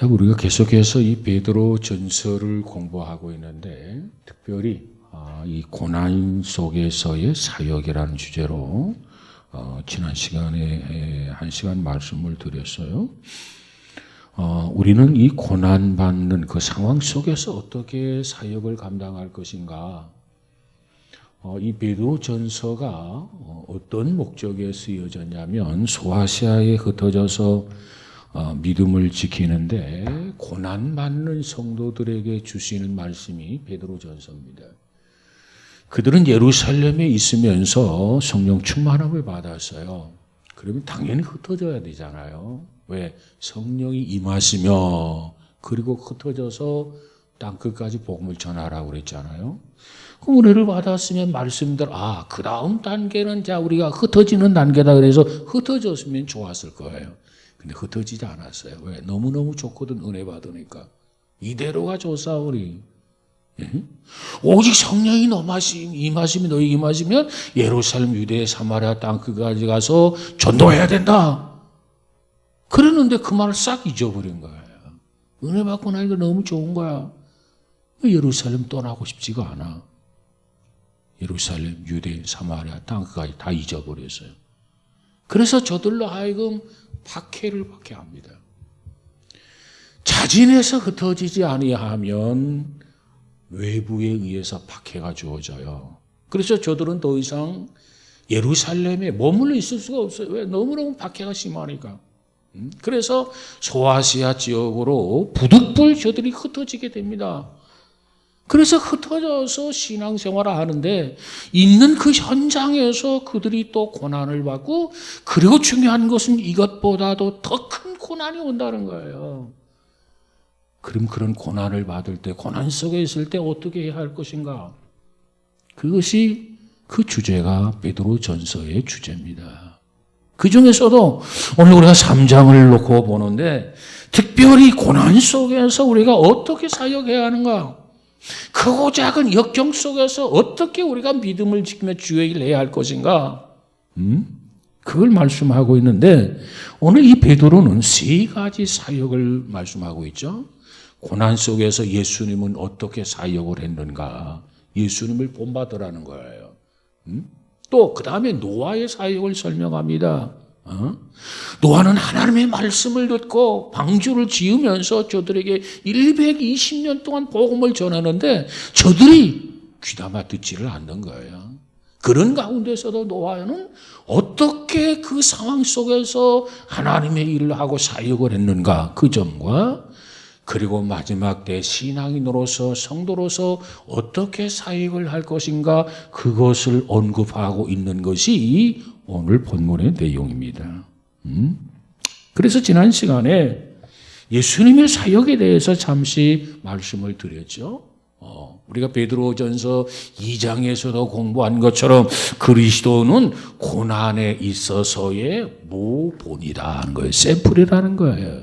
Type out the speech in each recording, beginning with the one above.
자, 우리가 계속해서 이 베드로 전서를 공부하고 있는데 특별히 이 고난 속에서의 사역이라는 주제로 지난 시간에 1시간 말씀을 드렸어요. 우리는 이 고난받는 그 상황 속에서 어떻게 사역을 감당할 것인가? 이 베드로 전서가 어떤 목적에 쓰여졌냐면 소아시아에 흩어져서 믿음을 지키는데 고난받는 성도들에게 주시는 말씀이 베드로 전서입니다. 그들은 예루살렘에 있으면서 성령 충만함을 받았어요. 그러면 당연히 흩어져야 되잖아요. 왜? 성령이 임하시며 그리고 흩어져서 땅끝까지 복음을 전하라고 그랬잖아요. 그 은혜를 받았으면 말씀대로 그 다음 단계는 우리가 흩어지는 단계다 그래서 흩어졌으면 좋았을 거예요. 근데 흩어지지 않았어요. 왜? 너무너무 좋거든, 은혜 받으니까. 이대로가 좋사오리. 예? 오직 성령이 임하심이 너희 임하시면 예루살렘, 유대, 사마리아 땅끝까지 가서 전도해야 된다. 그랬는데 그 말을 싹 잊어버린 거예요. 은혜 받고 나니까 너무 좋은 거야. 예루살렘 떠나고 싶지가 않아. 예루살렘, 유대, 사마리아 땅끝까지 다 잊어버렸어요. 그래서 저들로 하여금 박해를 받게 합니다. 자진해서 흩어지지 아니하면 외부에 의해서 박해가 주어져요. 그래서 저들은 더 이상 예루살렘에 머물러 있을 수가 없어요. 왜? 너무너무 박해가 심하니까. 그래서 소아시아 지역으로 부득불 저들이 흩어지게 됩니다. 그래서 흩어져서 신앙생활을 하는데 있는 그 현장에서 그들이 또 고난을 받고 그리고 중요한 것은 이것보다도 더 큰 고난이 온다는 거예요. 그럼 그런 고난을 받을 때 고난 속에 있을 때 어떻게 해야 할 것인가? 그것이 그 주제가 베드로 전서의 주제입니다. 그 중에서도 오늘 우리가 3장을 놓고 보는데 특별히 고난 속에서 우리가 어떻게 사역해야 하는가? 크고 작은 역경 속에서 어떻게 우리가 믿음을 지키며 주의 일을 해야 할 것인가? 그걸 말씀하고 있는데 오늘 이 베드로는 3가지 사역을 말씀하고 있죠. 고난 속에서 예수님은 어떻게 사역을 했는가? 예수님을 본받으라는 거예요. 또 그 다음에 노아의 사역을 설명합니다. 노아는 하나님의 말씀을 듣고 방주를 지으면서 저들에게 120년 동안 복음을 전하는데 저들이 귀담아 듣지를 않는 거예요. 그런 가운데서도 노아는 어떻게 그 상황 속에서 하나님의 일을 하고 사역을 했는가 그 점과 그리고 마지막 때 신앙인으로서 성도로서 어떻게 사역을 할 것인가 그것을 언급하고 있는 것이 오늘 본문의 내용입니다. 그래서 지난 시간에 예수님의 사역에 대해서 잠시 말씀을 드렸죠. 우리가 베드로전서 2장에서도 공부한 것처럼 그리스도는 고난에 있어서의 모본이다 하는 거예요. 샘플이라는 거예요.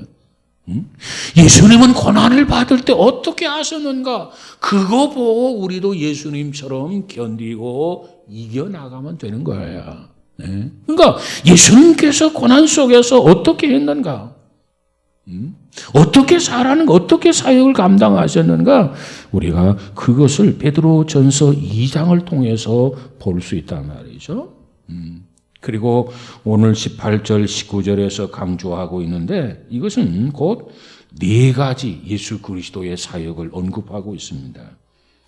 예수님은 고난을 받을 때 어떻게 하셨는가? 그거 보고 우리도 예수님처럼 견디고 이겨나가면 되는 거예요. 네. 그러니까 예수님께서 고난 속에서 어떻게 했는가? 어떻게 살았는가? 어떻게 사역을 감당하셨는가? 우리가 그것을 베드로전서 2장을 통해서 볼 수 있단 말이죠. 그리고 오늘 18절, 19절에서 강조하고 있는데 이것은 곧 4가지 예수 그리스도의 사역을 언급하고 있습니다.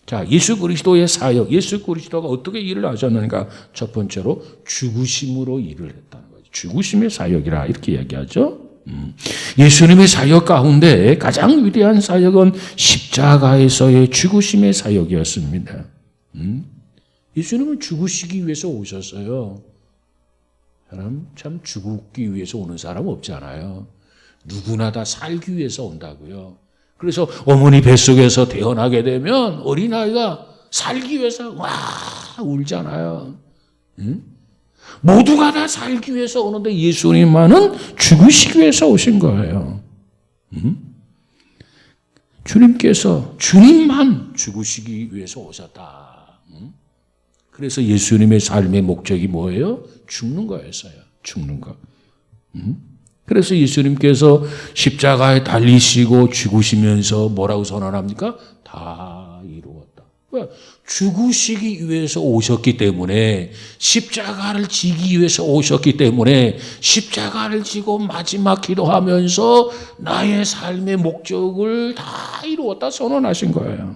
자, 예수 그리스도의 사역, 예수 그리스도가 어떻게 일을 하셨는가? 첫 번째로 죽으심으로 일을 했다는 거죠. 죽으심의 사역이라 이렇게 얘기하죠. 예수님의 사역 가운데 가장 위대한 사역은 십자가에서의 죽으심의 사역이었습니다. 예수님은 죽으시기 위해서 오셨어요. 사람 참 죽기 위해서 오는 사람 없잖아요. 누구나 다 살기 위해서 온다고요. 그래서 어머니 뱃속에서 태어나게 되면 어린아이가 살기 위해서 와 울잖아요. 모두가 다 살기 위해서 오는데 예수님만은 죽으시기 위해서 오신 거예요. 주님만 죽으시기 위해서 오셨다. 그래서 예수님의 삶의 목적이 뭐예요? 죽는 거였어요. 죽는 거. 그래서 예수님께서 십자가에 달리시고 죽으시면서 뭐라고 선언합니까? 다 이루었다. 왜? 죽으시기 위해서 오셨기 때문에, 십자가를 지기 위해서 오셨기 때문에 십자가를 지고 마지막 기도하면서 나의 삶의 목적을 다 이루었다 선언하신 거예요.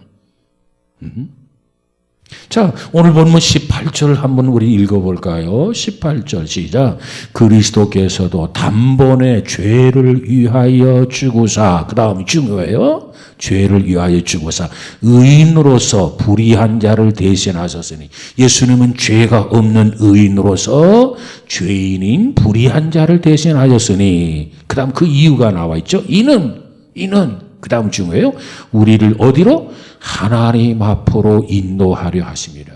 자, 오늘 본문 18절 한번 우리 읽어볼까요? 18절 시작. 그리스도께서도 단번에 죄를 위하여 죽으사, 그 다음이 중요해요. 죄를 위하여 죽으사 의인으로서 불의한 자를 대신하셨으니, 예수님은 죄가 없는 의인으로서 죄인인 불의한 자를 대신하셨으니, 그 다음 그 이유가 나와 있죠. 이는 그 다음 중요해요. 우리를 어디로? 하나님 앞으로 인도하려 하십니다.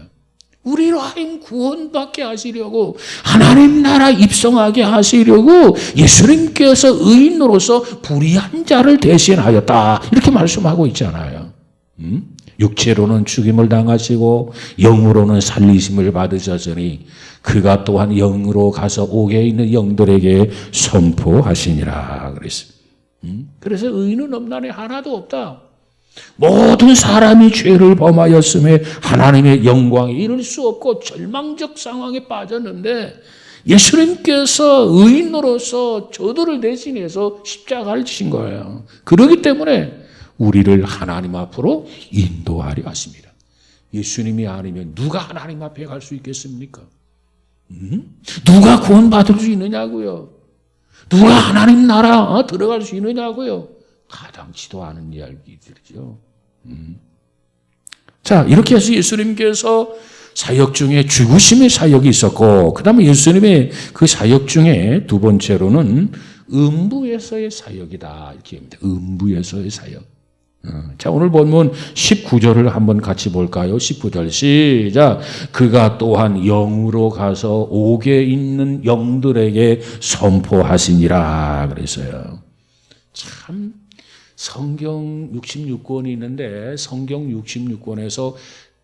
우리로 하여금 구원받게 하시려고, 하나님 나라 입성하게 하시려고 예수님께서 의인으로서 불의한 자를 대신하였다, 이렇게 말씀하고 있잖아요. 육체로는 죽임을 당하시고 영으로는 살리심을 받으셨으니 그가 또한 영으로 가서 옥에 있는 영들에게 선포하시니라 그랬습니다. 그래서 의인은 없나니 하나도 없다. 모든 사람이 죄를 범하였음에 하나님의 영광에 이를 수 없고 절망적 상황에 빠졌는데, 예수님께서 의인으로서 저들을 대신해서 십자가를 지신 거예요. 그렇기 때문에 우리를 하나님 앞으로 인도하려 하십니다. 예수님이 아니면 누가 하나님 앞에 갈 수 있겠습니까? 누가 구원받을 수 있느냐고요? 누가 하나님 나라 들어갈 수 있느냐고요? 가당치도 않은 이야기들이죠. 자, 이렇게 해서 예수님께서 사역 중에 죽으심의 사역이 있었고, 그 다음에 예수님의 그 사역 중에 두 번째로는 음부에서의 사역이다, 이렇게 합니다. 음부에서의 사역. 자, 오늘 본문 19절을 한번 같이 볼까요? 19절 시작. 그가 또한 영으로 가서 옥에 있는 영들에게 선포하시니라 그랬어요. 참, 성경 66권이 있는데 성경 66권에서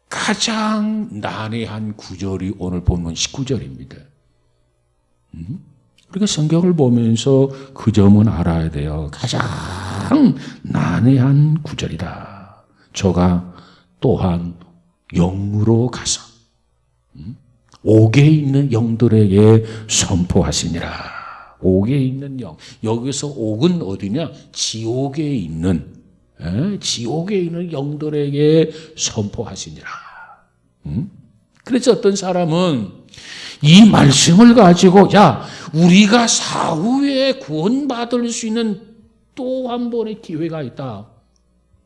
가장 난해한 구절이 오늘 본문 19절입니다. 그러니까 성경을 보면서 그 점은 알아야 돼요. 가장 난해한 구절이다. 저가 또한 영으로 가서 옥에 있는 영들에게 선포하시니라. 옥에 있는 영. 여기서 옥은 어디냐? 지옥에 있는 영들에게 선포하시니라. 그래서 어떤 사람은 이 말씀을 가지고, 야, 우리가 사후에 구원받을 수 있는 또 한 번의 기회가 있다,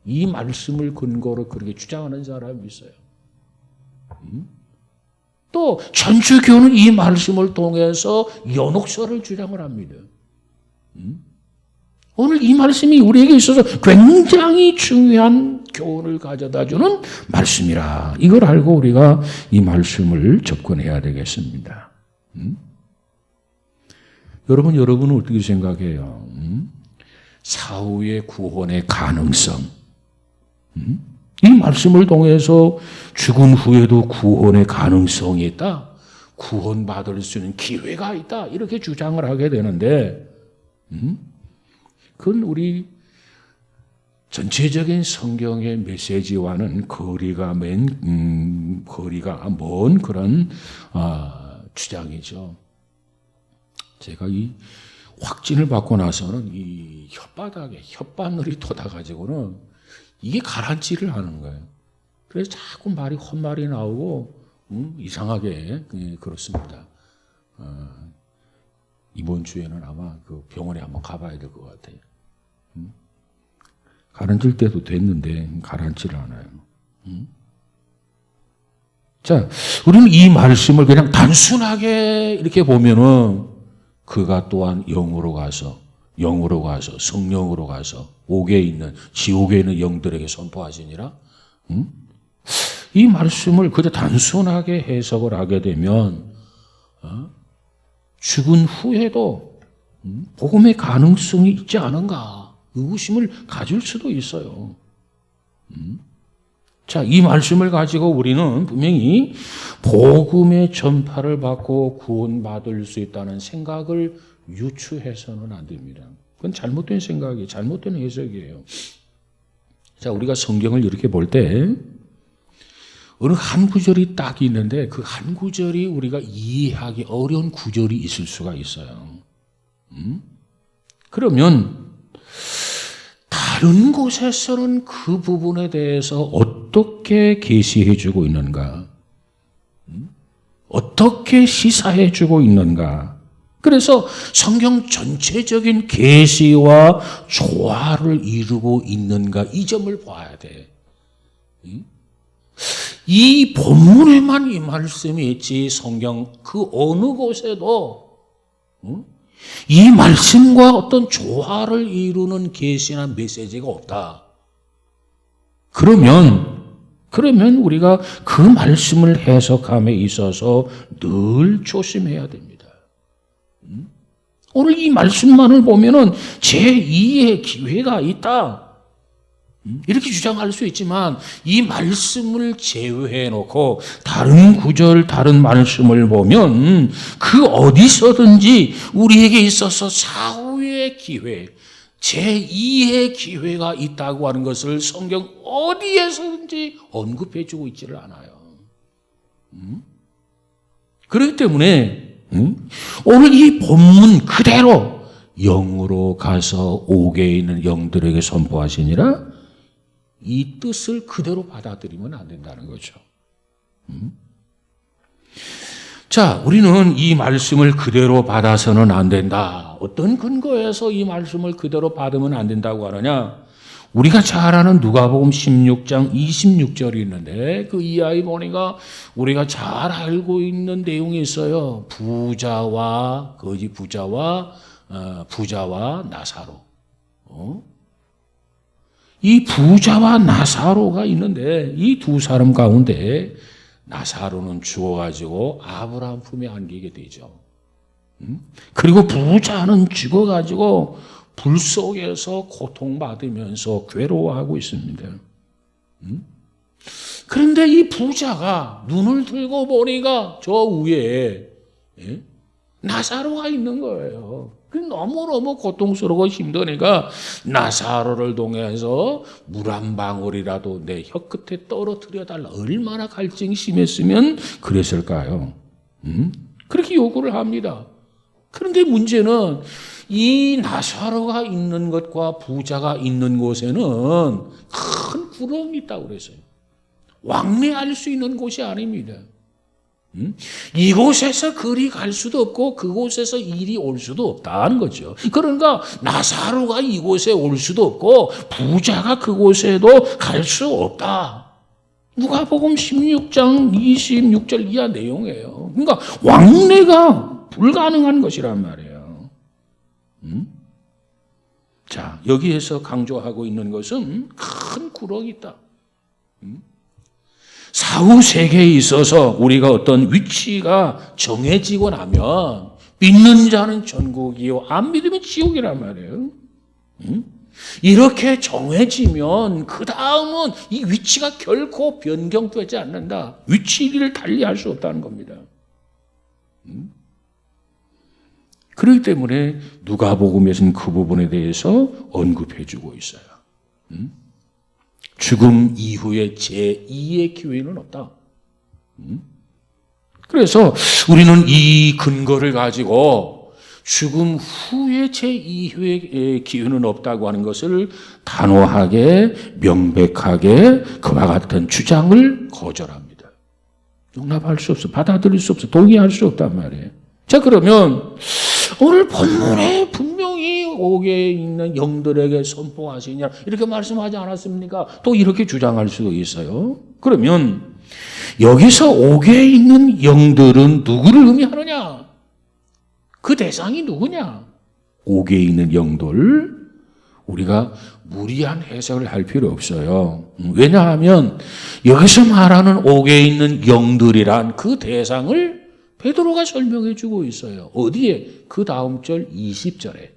이 말씀을 근거로 그렇게 주장하는 사람이 있어요. 또 천주교는 이 말씀을 통해서 연옥설을 주장을 합니다. 오늘 이 말씀이 우리에게 있어서 굉장히 중요한 교훈을 가져다주는 말씀이라, 이걸 알고 우리가 이 말씀을 접근해야 되겠습니다. 여러분은 어떻게 생각해요? 사후의 구원의 가능성, 이 말씀을 통해서 죽은 후에도 구원의 가능성이 있다, 구원받을 수 있는 기회가 있다, 이렇게 주장을 하게 되는데, 그건 우리 전체적인 성경의 메시지와는 거리가 먼 그런 주장이죠. 제가 이 확진을 받고 나서는 이 혓바닥에 혓바늘이 돋아가지고는 이게 가라앉지를 하는 거예요. 그래서 자꾸 헛말이 나오고 이상하게 그렇습니다. 이번 주에는 아마 그 병원에 한번 가봐야 될 것 같아요. 가라앉을 때도 됐는데 가라앉지를 않아요. 자, 우리는 이 말씀을 그냥 단순하게 이렇게 보면은, 그가 또한 영으로 가서 성령으로 가서 옥에 있는, 지옥에 있는 영들에게 선포하시니라. 이 말씀을 그저 단순하게 해석을 하게 되면 죽은 후에도 복음의 가능성이 있지 않은가 의구심을 가질 수도 있어요. 자, 이 말씀을 가지고 우리는 분명히 복음의 전파를 받고 구원받을 수 있다는 생각을 유추해서는 안 됩니다. 그건 잘못된 생각이에요. 잘못된 해석이에요. 자, 우리가 성경을 이렇게 볼 때 어느 한 구절이 딱 있는데 그 한 구절이 우리가 이해하기 어려운 구절이 있을 수가 있어요. 그러면 다른 곳에서는 그 부분에 대해서 어떻게 계시해 주고 있는가? 어떻게 시사해 주고 있는가? 그래서 성경 전체적인 계시와 조화를 이루고 있는가 이 점을 봐야 돼. 이 본문에만 이 말씀이 있지 성경 그 어느 곳에도 이 말씀과 어떤 조화를 이루는 계시나 메시지가 없다. 그러면 우리가 그 말씀을 해석함에 있어서 늘 조심해야 됩니다. 오늘 이 말씀만을 보면은 제2의 기회가 있다. 이렇게 주장할 수 있지만 이 말씀을 제외해 놓고 다른 구절, 다른 말씀을 보면 그 어디서든지 우리에게 있어서 사후의 기회, 제2의 기회가 있다고 하는 것을 성경 어디에서든지 언급해 주고 있지를 않아요. 그렇기 때문에 오늘 이 본문 그대로 영으로 가서 옥에 있는 영들에게 선포하시니라 이 뜻을 그대로 받아들이면 안 된다는 거죠. 자, 우리는 이 말씀을 그대로 받아서는 안 된다. 어떤 근거에서 이 말씀을 그대로 받으면 안 된다고 하느냐? 우리가 잘 아는 누가복음 16장 26절이 있는데 그 이하에 보니까 우리가 잘 알고 있는 내용이 있어요. 부자와 거지 부자와 나사로. 이 부자와 나사로가 있는데 이 두 사람 가운데 나사로는 죽어가지고 아브라함 품에 안기게 되죠. 그리고 부자는 죽어가지고 불 속에서 고통받으면서 괴로워하고 있습니다. 그런데 이 부자가 눈을 들고 보니까 저 위에 나사로가 있는 거예요. 너무너무 고통스러워 힘드니까 나사로를 통해서 물 한 방울이라도 내 혀끝에 떨어뜨려 달라. 얼마나 갈증이 심했으면 그랬을까요? 그렇게 요구를 합니다. 그런데 문제는 이 나사로가 있는 것과 부자가 있는 곳에는 큰 구렁이 있다고 그랬어요. 왕래할 수 있는 곳이 아닙니다. 이곳에서 그리 갈 수도 없고 그곳에서 이리 올 수도 없다는 거죠. 그러니까 나사로가 이곳에 올 수도 없고 부자가 그곳에도 갈 수 없다. 누가복음 16장 26절 이하 내용이에요. 그러니까 왕래가 불가능한 것이란 말이에요. 자, 여기에서 강조하고 있는 것은 큰 구렁이 있다. 사후 세계에 있어서 우리가 어떤 위치가 정해지고 나면 믿는 자는 천국이요 안 믿으면 지옥이란 말이에요. 이렇게 정해지면 그 다음은 이 위치가 결코 변경되지 않는다. 위치를 달리할 수 없다는 겁니다. 그렇기 때문에 누가복음에서는 그 부분에 대해서 언급해 주고 있어요. 죽음 이후에 제2의 기회는 없다. 그래서 우리는 이 근거를 가지고 죽음 후에 제2의 기회는 없다고 하는 것을 단호하게 명백하게 그와 같은 주장을 거절합니다. 용납할 수 없어. 받아들일 수 없어. 동의할 수 없단 말이에요. 자, 그러면 오늘 본문에 분명히 옥에 있는 영들에게 선포하시냐 이렇게 말씀하지 않았습니까? 또 이렇게 주장할 수도 있어요. 그러면 여기서 옥에 있는 영들은 누구를 의미하느냐? 그 대상이 누구냐? 옥에 있는 영들 우리가 무리한 해석을 할 필요 없어요. 왜냐하면 여기서 말하는 옥에 있는 영들이란 그 대상을 베드로가 설명해 주고 있어요. 어디에? 그 다음 절 20절에.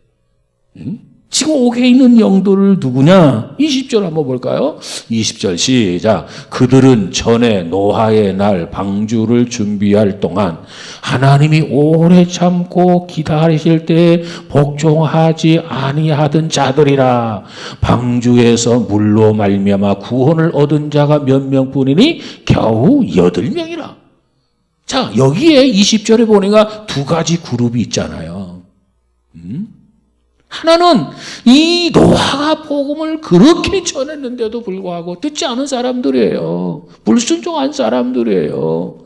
지금 옥에 있는 영들을 누구냐? 20절 한번 볼까요? 20절 시작. 그들은 전에 노아의 날 방주를 준비할 동안 하나님이 오래 참고 기다리실 때 복종하지 아니하던 자들이라. 방주에서 물로 말미암아 구원을 얻은 자가 몇 명뿐이니 겨우 8명이라. 자, 여기에 20절에 보니까 두 가지 그룹이 있잖아요. 하나는 이 노아가 복음을 그렇게 전했는데도 불구하고 듣지 않은 사람들이에요. 불순종한 사람들이에요.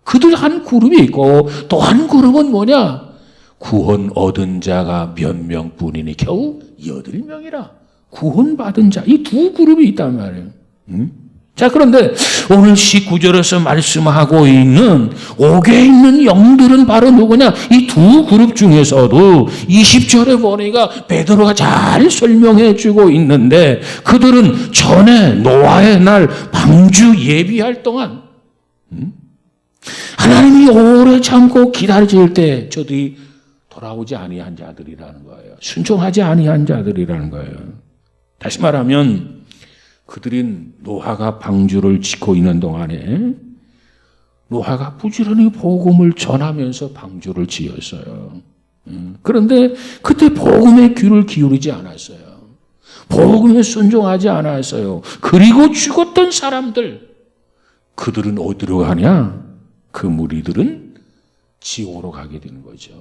그들 한 그룹이 있고 또 한 그룹은 뭐냐? 구원 얻은 자가 몇 명뿐이니 겨우 8명이라. 구원받은 자. 이 두 그룹이 있단 말이에요. 자, 그런데 오늘 19절에서 말씀하고 있는 옥에 있는 영들은 바로 누구냐? 이 두 그룹 중에서도 20절에 보니까 베드로가 잘 설명해 주고 있는데 그들은 전에 노아의 날 방주 예비할 동안 하나님이 오래 참고 기다리실 때 저들이 돌아오지 아니한 자들이라는 거예요. 순종하지 아니한 자들이라는 거예요. 다시 말하면 그들은 노아가 방주를 짓고 있는 동안에 노아가 부지런히 복음을 전하면서 방주를 지었어요. 그런데 그때 복음에 귀를 기울이지 않았어요. 복음에 순종하지 않았어요. 그리고 죽었던 사람들, 그들은 어디로 가냐? 그 무리들은 지옥으로 가게 되는 거죠.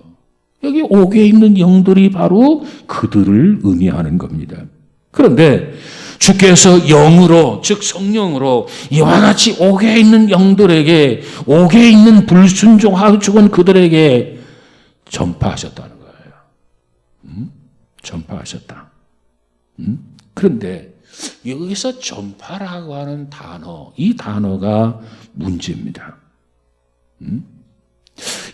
여기 옥에 있는 영들이 바로 그들을 의미하는 겁니다. 그런데 주께서 영으로, 즉 성령으로 이와 같이 옥에 있는 영들에게, 옥에 있는 불순종하고 죽은 그들에게 전파하셨다는 거예요. 전파하셨다. 그런데 여기서 전파라고 하는 단어, 이 단어가 문제입니다.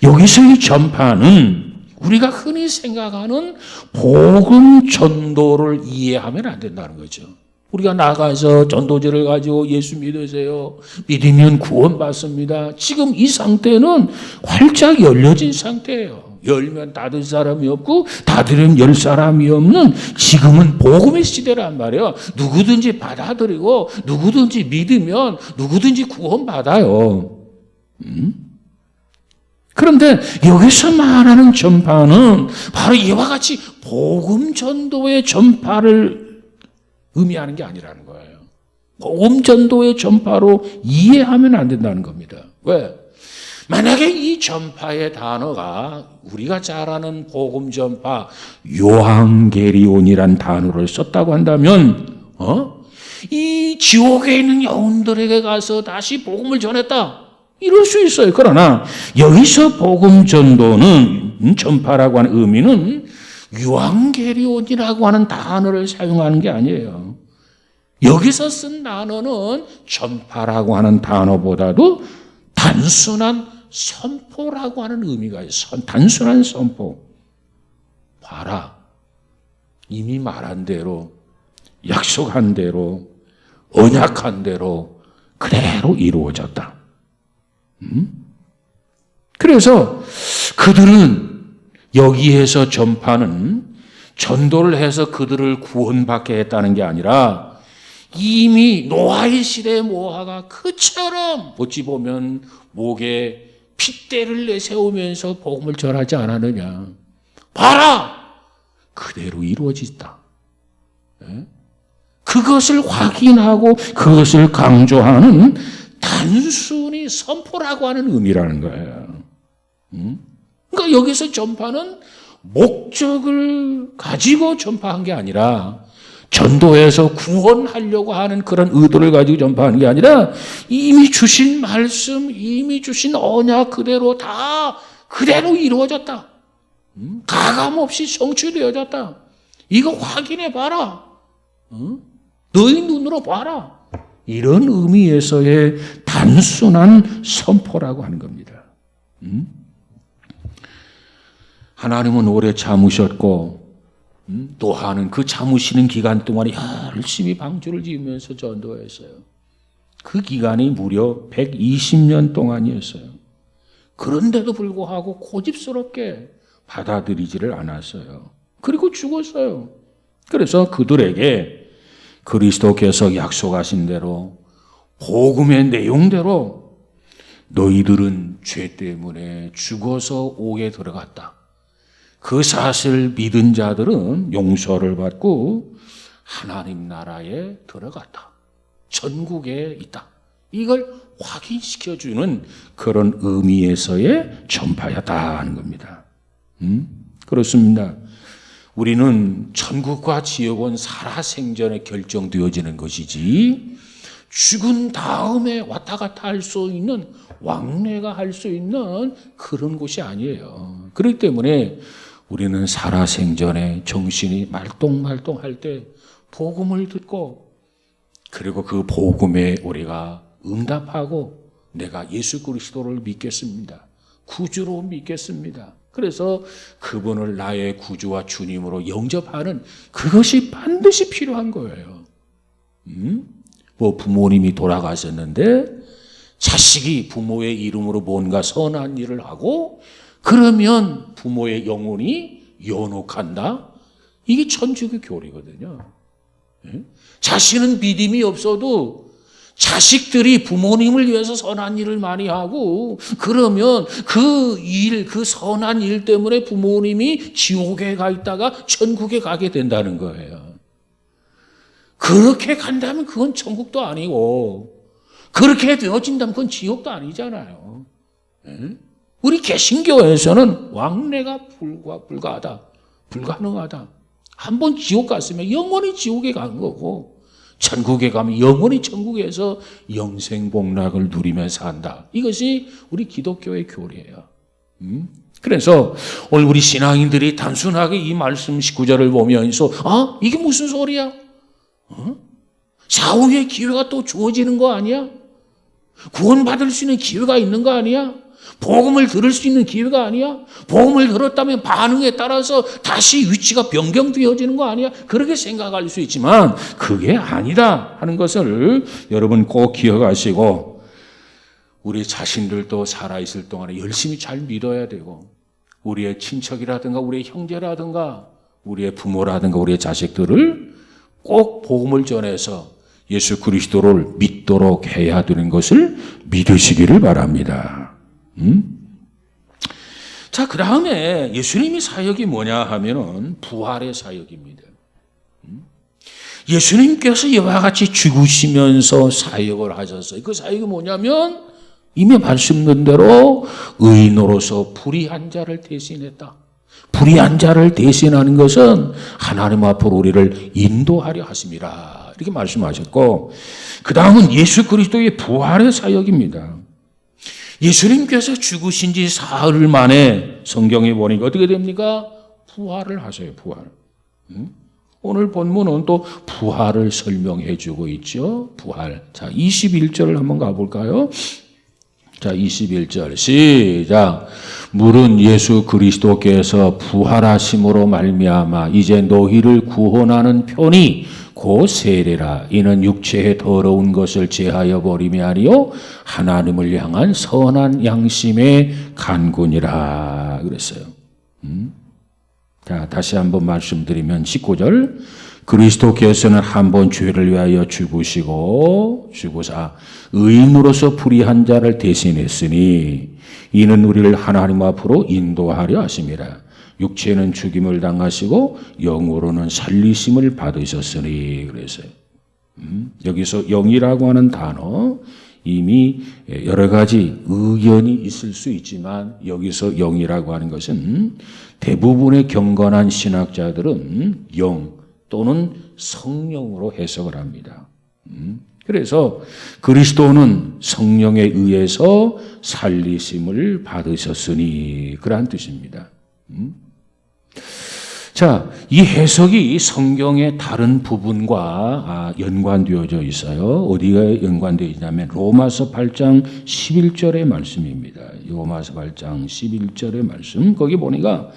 여기서의 전파는 우리가 흔히 생각하는 복음 전도를 이해하면 안 된다는 거죠. 우리가 나가서 전도제를 가지고 예수 믿으세요. 믿으면 구원받습니다. 지금 이 상태는 활짝 열려진 상태예요. 열면 닫을 사람이 없고 닫으면 열 사람이 없는 지금은 복음의 시대란 말이에요. 누구든지 받아들이고 누구든지 믿으면 누구든지 구원받아요. 그런데 여기서 말하는 전파는 바로 이와 같이 복음 전도의 전파를 의미하는 게 아니라는 거예요. 복음 전도의 전파로 이해하면 안 된다는 겁니다. 왜? 만약에 이 전파의 단어가 우리가 잘 아는 복음 전파 요한게리온이란 단어를 썼다고 한다면 이 지옥에 있는 영혼들에게 가서 다시 복음을 전했다. 이럴 수 있어요. 그러나 여기서 복음 전도는 전파라고 하는 의미는 유앙게리온이라고 하는 단어를 사용하는 게 아니에요. 여기서 쓴 단어는 전파라고 하는 단어보다도 단순한 선포라고 하는 의미가 있어요. 단순한 선포. 봐라. 이미 말한 대로, 약속한 대로, 언약한 대로 그대로 이루어졌다. 그래서 그들은 여기에서 전파는 전도를 해서 그들을 구원받게 했다는 게 아니라 이미 노아의 시대의 노아가 그처럼 어찌 보면 목에 핏대를 내세우면서 복음을 전하지 않았느냐. 봐라! 그대로 이루어졌다. 그것을 확인하고 그것을 강조하는 단순히 선포라고 하는 의미라는 거예요. 그러니까 여기서 전파는 목적을 가지고 전파한 게 아니라 전도해서 구원하려고 하는 그런 의도를 가지고 전파하는 게 아니라 이미 주신 말씀, 이미 주신 언약 그대로 다 그대로 이루어졌다. 가감없이 성취되어졌다. 이거 확인해 봐라. 너희 눈으로 봐라. 이런 의미에서의 단순한 선포라고 하는 겁니다. 하나님은 오래 참으셨고 노아는 그 참으시는 기간 동안에 열심히 방주를 지으면서 전도했어요. 그 기간이 무려 120년 동안이었어요. 그런데도 불구하고 고집스럽게 받아들이지를 않았어요. 그리고 죽었어요. 그래서 그들에게 그리스도께서 약속하신 대로 복음의 내용대로 너희들은 죄 때문에 죽어서 옥에 들어갔다. 그 사실을 믿은 자들은 용서를 받고 하나님 나라에 들어갔다. 천국에 있다. 이걸 확인시켜주는 그런 의미에서의 전파였다 하는 겁니다. 그렇습니다. 우리는 천국과 지옥은 살아생전에 결정되어지는 것이지 죽은 다음에 왔다 갔다 할 수 있는 왕래가 할 수 있는 그런 곳이 아니에요. 그렇기 때문에 우리는 살아생전에 정신이 말똥말똥할 때 복음을 듣고 그리고 그 복음에 우리가 응답하고 내가 예수 그리스도를 믿겠습니다. 구주로 믿겠습니다. 그래서 그분을 나의 구주와 주님으로 영접하는 그것이 반드시 필요한 거예요. 뭐 부모님이 돌아가셨는데 자식이 부모의 이름으로 뭔가 선한 일을 하고 그러면 부모의 영혼이 연옥한다. 이게 천주교 교리거든요. 자신은 믿음이 없어도 자식들이 부모님을 위해서 선한 일을 많이 하고 그러면 그 선한 일 때문에 부모님이 지옥에 가 있다가 천국에 가게 된다는 거예요. 그렇게 간다면 그건 천국도 아니고 그렇게 되어진다면 그건 지옥도 아니잖아요. 우리 개신교에서는 왕래가 불가하다. 불가능하다. 한번 지옥 갔으면 영원히 지옥에 간 거고 천국에 가면 영원히 천국에서 영생복락을 누리면서 산다. 이것이 우리 기독교의 교리예요. 그래서 오늘 우리 신앙인들이 단순하게 이 말씀 19절을 보면서 이게 무슨 소리야? 사후의 기회가 또 주어지는 거 아니야? 구원받을 수 있는 기회가 있는 거 아니야? 복음을 들을 수 있는 기회가 아니야? 복음을 들었다면 반응에 따라서 다시 위치가 변경되어지는 거 아니야? 그렇게 생각할 수 있지만 그게 아니다 하는 것을 여러분 꼭 기억하시고 우리 자신들도 살아있을 동안에 열심히 잘 믿어야 되고 우리의 친척이라든가 우리의 형제라든가 우리의 부모라든가 우리의 자식들을 꼭 복음을 전해서 예수 그리스도를 믿도록 해야 되는 것을 믿으시기를 바랍니다. 자, 그 다음에 예수님의 사역이 뭐냐 하면은 부활의 사역입니다. 예수님께서 이와 같이 죽으시면서 사역을 하셨어요. 그 사역이 뭐냐면 이미 말씀드린 대로 의인으로서 불의한 자를 대신했다. 불의한 자를 대신하는 것은 하나님 앞으로 우리를 인도하려 하심이라. 이렇게 말씀하셨고 그 다음은 예수 그리스도의 부활의 사역입니다. 예수님께서 죽으신 지 사흘 만에 성경에 보니까 어떻게 됩니까? 부활을 하세요. 부활. 오늘 본문은 또 부활을 설명해 주고 있죠. 부활. 자, 21절을 한번 가볼까요? 자, 21절 시작. 물은 예수 그리스도께서 부활하심으로 말미암아 이제 너희를 구원하는 편이 곧 세례라. 이는 육체의 더러운 것을 제하여 버림이 아니요 하나님을 향한 선한 양심의 간군이라 그랬어요. 자, 다시 한번 말씀드리면 19절. 그리스도께서는 한 번 죄를 위하여 죽으사 의인으로서 불의한 자를 대신했으니 이는 우리를 하나님 앞으로 인도하려 하심이라. 육체는 죽임을 당하시고 영으로는 살리심을 받으셨으니 그랬어요. 여기서 영이라고 하는 단어 이미 여러 가지 의견이 있을 수 있지만 여기서 영이라고 하는 것은 대부분의 경건한 신학자들은 영 또는 성령으로 해석을 합니다. 그래서 그리스도는 성령에 의해서 살리심을 받으셨으니 그러한 뜻입니다. 자, 이 해석이 성경의 다른 부분과 연관되어져 있어요. 어디가 연관되어 있냐면 로마서 8장 11절의 말씀입니다. 로마서 8장 11절의 말씀. 거기 보니까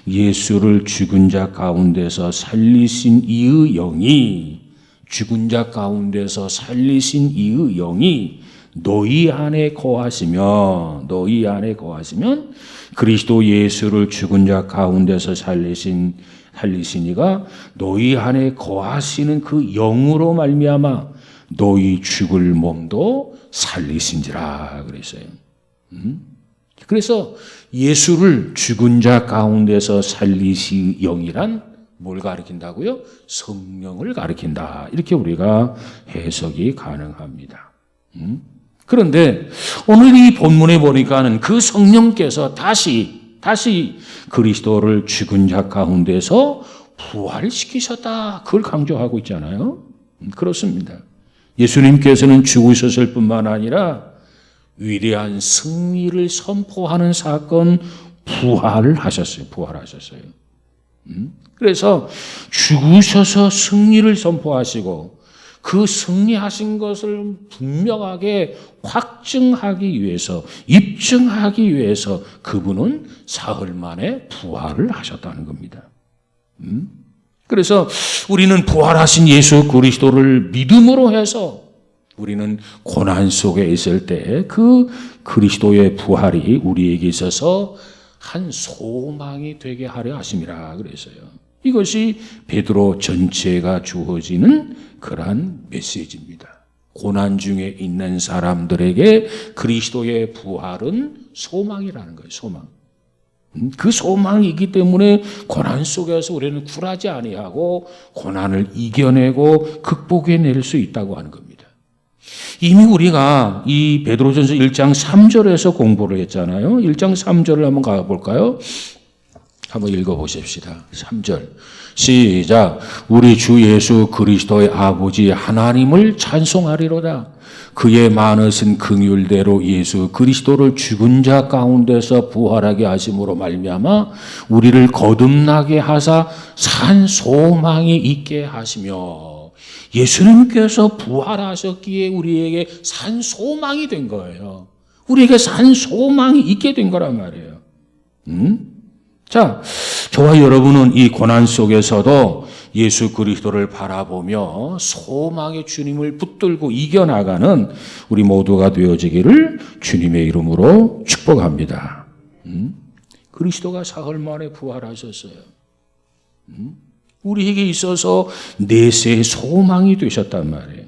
예수를 죽은 자 가운데서 살리신 이의 영이 죽은 자 가운데서 살리신 이의 영이 너희 안에 거하시면 그리스도 예수를 죽은 자 가운데서 살리신 살리시니가 너희 안에 거하시는 그 영으로 말미암아 너희 죽을 몸도 살리신지라 그랬어요. 그래서 예수를 죽은 자 가운데서 살리시 영이란 뭘 가리킨다고요? 성령을 가리킨다. 이렇게 우리가 해석이 가능합니다. 그런데 오늘 이 본문에 보니까는 그 성령께서 다시 그리스도를 죽은 자 가운데서 부활시키셨다. 그걸 강조하고 있잖아요. 그렇습니다. 예수님께서는 죽으셨을 뿐만 아니라 위대한 승리를 선포하는 사건 부활하셨어요. 그래서 죽으셔서 승리를 선포하시고 그 승리하신 것을 분명하게 확증하기 위해서, 입증하기 위해서 그분은 사흘 만에 부활을 하셨다는 겁니다. 그래서 우리는 부활하신 예수 그리스도를 믿음으로 해서 우리는 고난 속에 있을 때 그 그리스도의 부활이 우리에게 있어서 한 소망이 되게 하려 하심이라 그랬어요. 이것이 베드로 전체가 주어지는 그러한 메시지입니다. 고난 중에 있는 사람들에게 그리스도의 부활은 소망이라는 거예요. 소망. 그 소망이 있기 때문에 고난 속에서 우리는 굴하지 아니하고 고난을 이겨내고 극복해낼 수 있다고 하는 겁니다. 이미 우리가 이 베드로전서 1장 3절에서 공부를 했잖아요. 1장 3절을 한번 가볼까요? 한번 읽어보십시다. 3절 시작. 우리 주 예수 그리스도의 아버지 하나님을 찬송하리로다. 그의 많으신 긍휼대로 예수 그리스도를 죽은 자 가운데서 부활하게 하심으로 말미암아 우리를 거듭나게 하사 산 소망이 있게 하시며, 예수님께서 부활하셨기에 우리에게 산 소망이 된 거예요. 우리에게 산 소망이 있게 된 거란 말이에요. 자, 저와 여러분은 이 고난 속에서도 예수 그리스도를 바라보며 소망의 주님을 붙들고 이겨나가는 우리 모두가 되어지기를 주님의 이름으로 축복합니다. 그리스도가 사흘 만에 부활하셨어요. 우리에게 있어서 내세의 소망이 되셨단 말이에요.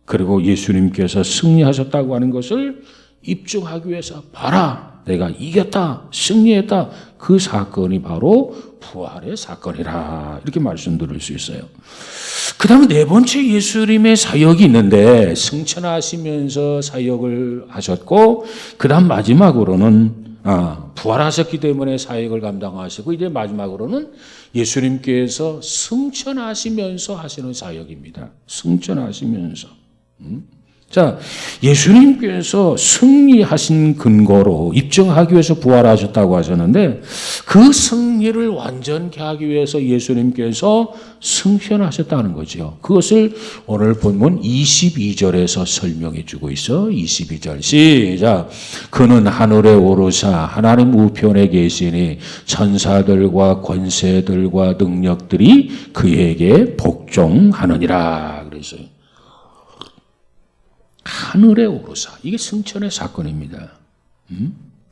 그리고 예수님께서 승리하셨다고 하는 것을 입증하기 위해서 봐라, 내가 이겼다, 승리했다. 그 사건이 바로 부활의 사건이라 이렇게 말씀드릴 수 있어요. 그 다음에 네 번째 예수님의 사역이 있는데 승천하시면서 사역을 하셨고, 그 다음 마지막으로는 부활하셨기 때문에 사역을 감당하시고, 이제 마지막으로는 예수님께서 승천하시면서 하시는 사역입니다. 승천하시면서. 자, 예수님께서 승리하신 근거로 입증하기 위해서 부활하셨다고 하셨는데, 그 승리를 완전케 하기 위해서 예수님께서 승천하셨다는 거죠. 그것을 오늘 본문 22절에서 설명해 주고 있어. 22절 시작. 그는 하늘에 오르사 하나님 우편에 계시니 천사들과 권세들과 능력들이 그에게 복종하느니라 그랬어요. 하늘에 오르사, 이게 승천의 사건입니다.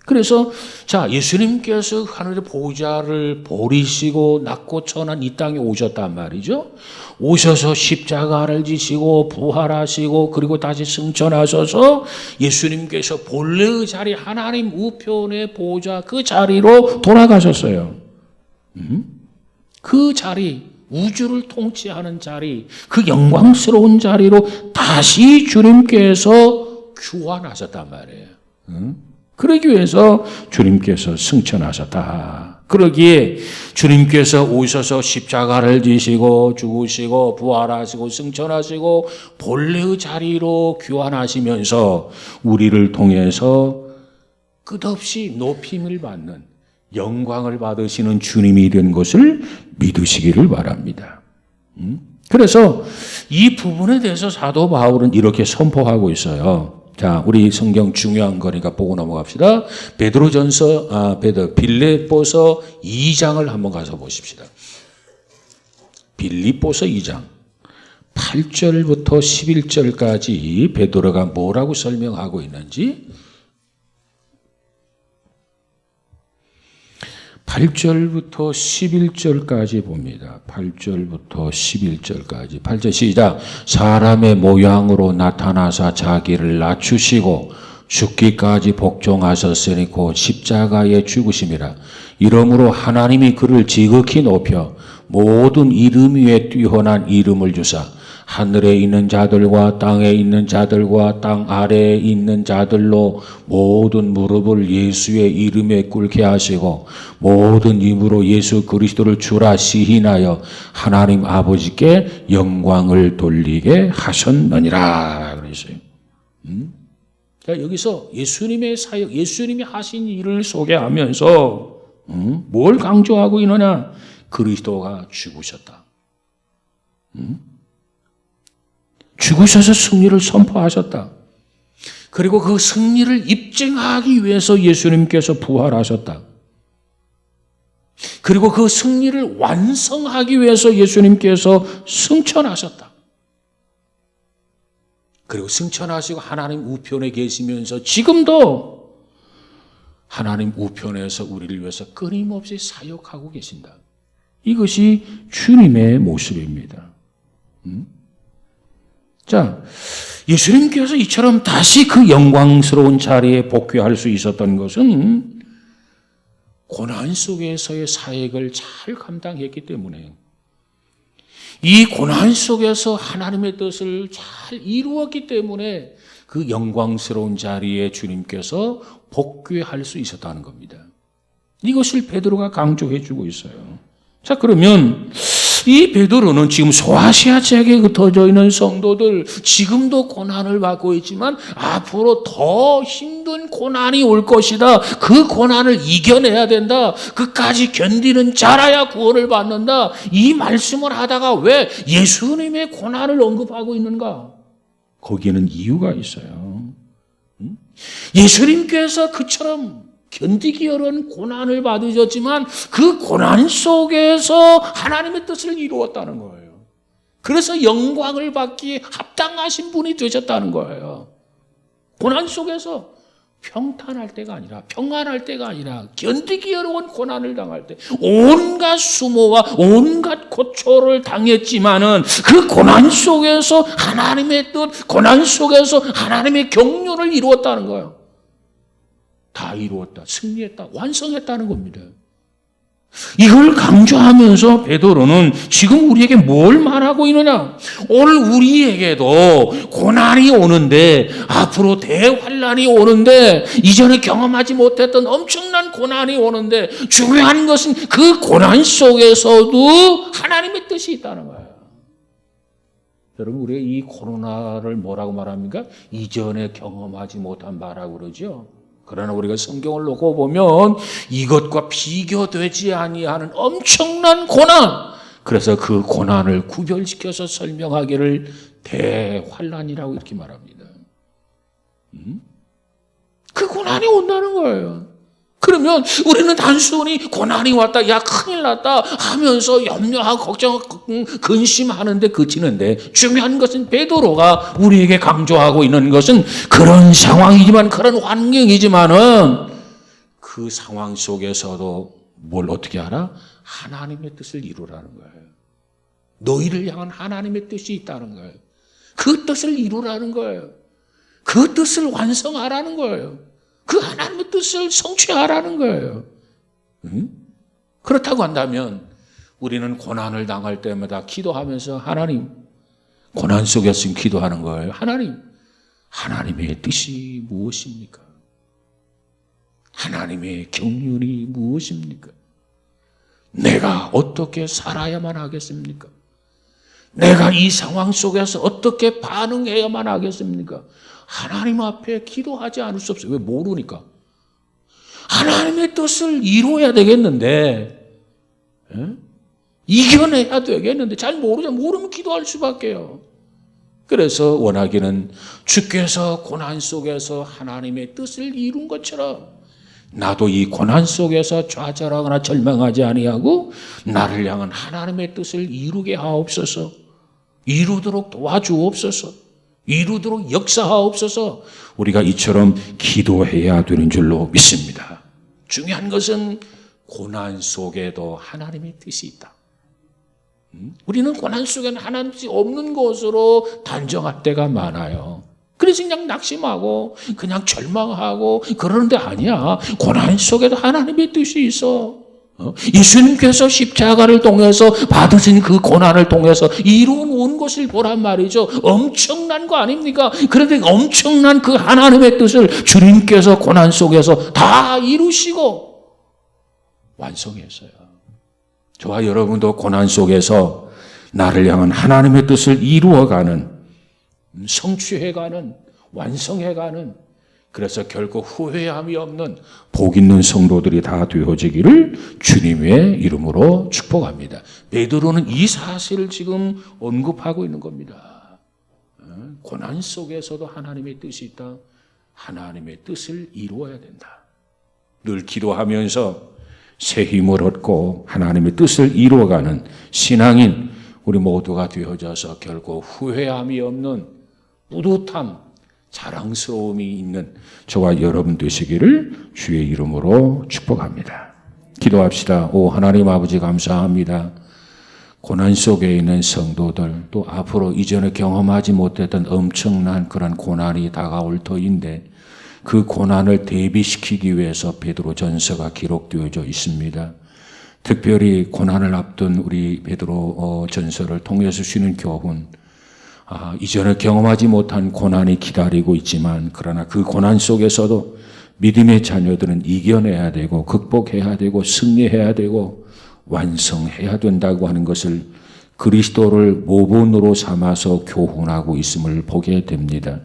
그래서 자, 예수님께서 하늘의 보좌를 버리시고 낮고 천한 이 땅에 오셨단 말이죠. 오셔서 십자가를 지시고 부활하시고 그리고 다시 승천하셔서 예수님께서 본래의 자리, 하나님 우편의 보좌 그 자리로 돌아가셨어요. 그 자리, 우주를 통치하는 자리, 그 영광스러운 자리로 다시 주님께서 귀환하셨단 말이에요. 그러기 위해서 주님께서 승천하셨다. 그러기에 주님께서 오셔서 십자가를 지시고 죽으시고 부활하시고 승천하시고 본래의 자리로 귀환하시면서 우리를 통해서 끝없이 높임을 받는, 영광을 받으시는 주님이 된 것을 믿으시기를 바랍니다. 그래서 이 부분에 대해서 사도 바울은 이렇게 선포하고 있어요. 자, 우리 성경 중요한 거니까 보고 넘어갑시다. 빌립보서 2장을 한번 가서 보십시다. 빌립보서 2장 8절부터 11절까지 베드로가 뭐라고 설명하고 있는지 8절부터 11절까지 봅니다. 8절부터 11절까지. 8절 시작. 사람의 모양으로 나타나사 자기를 낮추시고 죽기까지 복종하셨으니 곧 십자가에 죽으심이라. 이러므로 하나님이 그를 지극히 높여 모든 이름 위에 뛰어난 이름을 주사 하늘에 있는 자들과 땅에 있는 자들과 땅 아래에 있는 자들로 모든 무릎을 예수의 이름에 꿇게 하시고 모든 입으로 예수 그리스도를 주라 시인하여 하나님 아버지께 영광을 돌리게 하셨느니라 그랬어요. 자, 여기서 예수님의 사역, 예수님이 하신 일을 소개하면서 뭘 강조하고 있느냐? 그리스도가 죽으셨다. 죽으셔서 승리를 선포하셨다. 그리고 그 승리를 입증하기 위해서 예수님께서 부활하셨다. 그리고 그 승리를 완성하기 위해서 예수님께서 승천하셨다. 그리고 승천하시고 하나님 우편에 계시면서 지금도 하나님 우편에서 우리를 위해서 끊임없이 사역하고 계신다. 이것이 주님의 모습입니다. 자, 예수님께서 이처럼 다시 그 영광스러운 자리에 복귀할 수 있었던 것은 고난 속에서의 사역을 잘 감당했기 때문에 이 고난 속에서 하나님의 뜻을 잘 이루었기 때문에 그 영광스러운 자리에 주님께서 복귀할 수 있었다는 겁니다. 이것을 베드로가 강조해 주고 있어요. 자, 그러면 이 베드로는 지금 소아시아 지역에 흩어져 있는 성도들 지금도 고난을 받고 있지만 앞으로 더 힘든 고난이 올 것이다. 그 고난을 이겨내야 된다. 끝까지 견디는 자라야 구원을 받는다. 이 말씀을 하다가 왜 예수님의 고난을 언급하고 있는가? 거기에는 이유가 있어요. 예수님께서 그처럼 견디기 어려운 고난을 받으셨지만 그 고난 속에서 하나님의 뜻을 이루었다는 거예요. 그래서 영광을 받기에 합당하신 분이 되셨다는 거예요. 고난 속에서 평탄할 때가 아니라 평안할 때가 아니라 견디기 어려운 고난을 당할 때 온갖 수모와 온갖 고초를 당했지만은 그 고난 속에서 하나님의 뜻, 고난 속에서 하나님의 경륜을 이루었다는 거예요. 다 이루었다, 승리했다, 완성했다는 겁니다. 이걸 강조하면서 베드로는 지금 우리에게 뭘 말하고 있느냐? 오늘 우리에게도 고난이 오는데, 앞으로 대환란이 오는데, 이전에 경험하지 못했던 엄청난 고난이 오는데, 중요한 것은 그 고난 속에서도 하나님의 뜻이 있다는 거예요. 여러분, 우리가 이 코로나를 뭐라고 말합니까? 이전에 경험하지 못한 바라고 그러죠. 그러나 우리가 성경을 놓고 보면 이것과 비교되지 아니하는 엄청난 고난, 그래서 그 고난을 구별시켜서 설명하기를 대환란이라고 이렇게 말합니다. 그 고난이 온다는 거예요. 그러면 우리는 단순히 고난이 왔다, 야 큰일 났다 하면서 염려하고 걱정하고 근심하는데 그치는데, 중요한 것은 베드로가 우리에게 강조하고 있는 것은 그런 상황이지만, 그런 환경이지만은 그 상황 속에서도 뭘 어떻게 하라? 하나님의 뜻을 이루라는 거예요. 너희를 향한 하나님의 뜻이 있다는 거예요. 그 뜻을 이루라는 거예요. 그 뜻을 완성하라는 거예요. 그 하나님의 뜻을 성취하라는 거예요. 그렇다고 한다면 우리는 고난을 당할 때마다 기도하면서 하나님, 고난 속에서 기도하는 거예요. 하나님, 하나님의 뜻이 무엇입니까? 하나님의 경륜이 무엇입니까? 내가 어떻게 살아야만 하겠습니까? 내가 이 상황 속에서 어떻게 반응해야만 하겠습니까? 하나님 앞에 기도하지 않을 수 없어요. 왜? 모르니까. 하나님의 뜻을 이루어야 되겠는데, 이겨내야 되겠는데 잘 모르면 기도할 수밖에요. 그래서 원하기는 주께서 고난 속에서 하나님의 뜻을 이룬 것처럼 나도 이 고난 속에서 좌절하거나 절망하지 아니하고 나를 향한 하나님의 뜻을 이루게 하옵소서. 이루도록 도와주옵소서. 이루도록 역사하옵소서. 우리가 이처럼 기도해야 되는 줄로 믿습니다. 중요한 것은 고난 속에도 하나님의 뜻이 있다. 우리는 고난 속에는 하나님 뜻이 없는 것으로 단정할 때가 많아요. 그래서 그냥 낙심하고 그냥 절망하고 그러는데 아니야. 고난 속에도 하나님의 뜻이 있어. 예수님께서 십자가를 통해서 받으신 그 고난을 통해서 이루어놓은 것을 보란 말이죠. 엄청난 거 아닙니까? 그런데 엄청난 그 하나님의 뜻을 주님께서 고난 속에서 다 이루시고 완성했어요. 저와 여러분도 고난 속에서 나를 향한 하나님의 뜻을 이루어가는, 성취해가는, 완성해가는, 그래서 결코 후회함이 없는 복 있는 성도들이 다 되어지기를 주님의 이름으로 축복합니다. 베드로는 이 사실을 지금 언급하고 있는 겁니다. 고난 속에서도 하나님의 뜻이 있다. 하나님의 뜻을 이루어야 된다. 늘 기도하면서 새 힘을 얻고 하나님의 뜻을 이루어가는 신앙인 우리 모두가 되어져서 결코 후회함이 없는 뿌듯함, 자랑스러움이 있는 저와 여러분 되시기를 주의 이름으로 축복합니다. 기도합시다. 오 하나님 아버지 감사합니다. 고난 속에 있는 성도들, 또 앞으로 이전에 경험하지 못했던 엄청난 그런 고난이 다가올 터인데 그 고난을 대비시키기 위해서 베드로전서가 기록되어져 있습니다. 특별히 고난을 앞둔 우리 베드로전서를 통해서 주는 교훈, 이전에 경험하지 못한 고난이 기다리고 있지만 그러나 그 고난 속에서도 믿음의 자녀들은 이겨내야 되고 극복해야 되고 승리해야 되고 완성해야 된다고 하는 것을 그리스도를 모본으로 삼아서 교훈하고 있음을 보게 됩니다.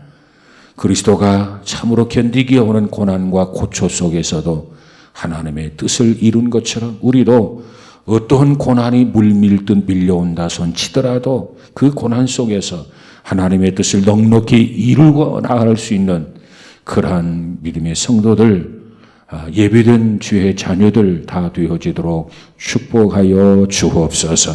그리스도가 참으로 견디기 어려운 고난과 고초 속에서도 하나님의 뜻을 이룬 것처럼 우리도 어떠한 고난이 물밀듯 밀려온다 손치더라도 그 고난 속에서 하나님의 뜻을 넉넉히 이루고 나갈 수 있는 그러한 믿음의 성도들, 예비된 주의 자녀들 다 되어지도록 축복하여 주옵소서.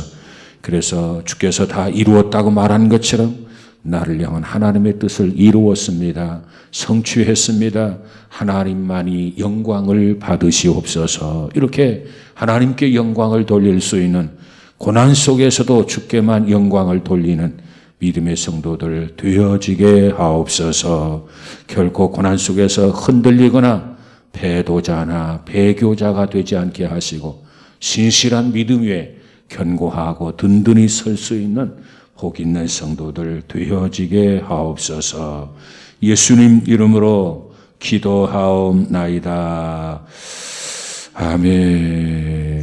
그래서 주께서 다 이루었다고 말한 것처럼 나를 향한 하나님의 뜻을 이루었습니다. 성취했습니다. 하나님만이 영광을 받으시옵소서. 이렇게 하나님께 영광을 돌릴 수 있는, 고난 속에서도 주께만 영광을 돌리는 믿음의 성도들 되어지게 하옵소서. 결코 고난 속에서 흔들리거나 배도자나 배교자가 되지 않게 하시고 신실한 믿음 위에 견고하고 든든히 설 수 있는 복 있는 성도들 되어지게 하옵소서. 예수님 이름으로 기도하옵나이다. 아멘.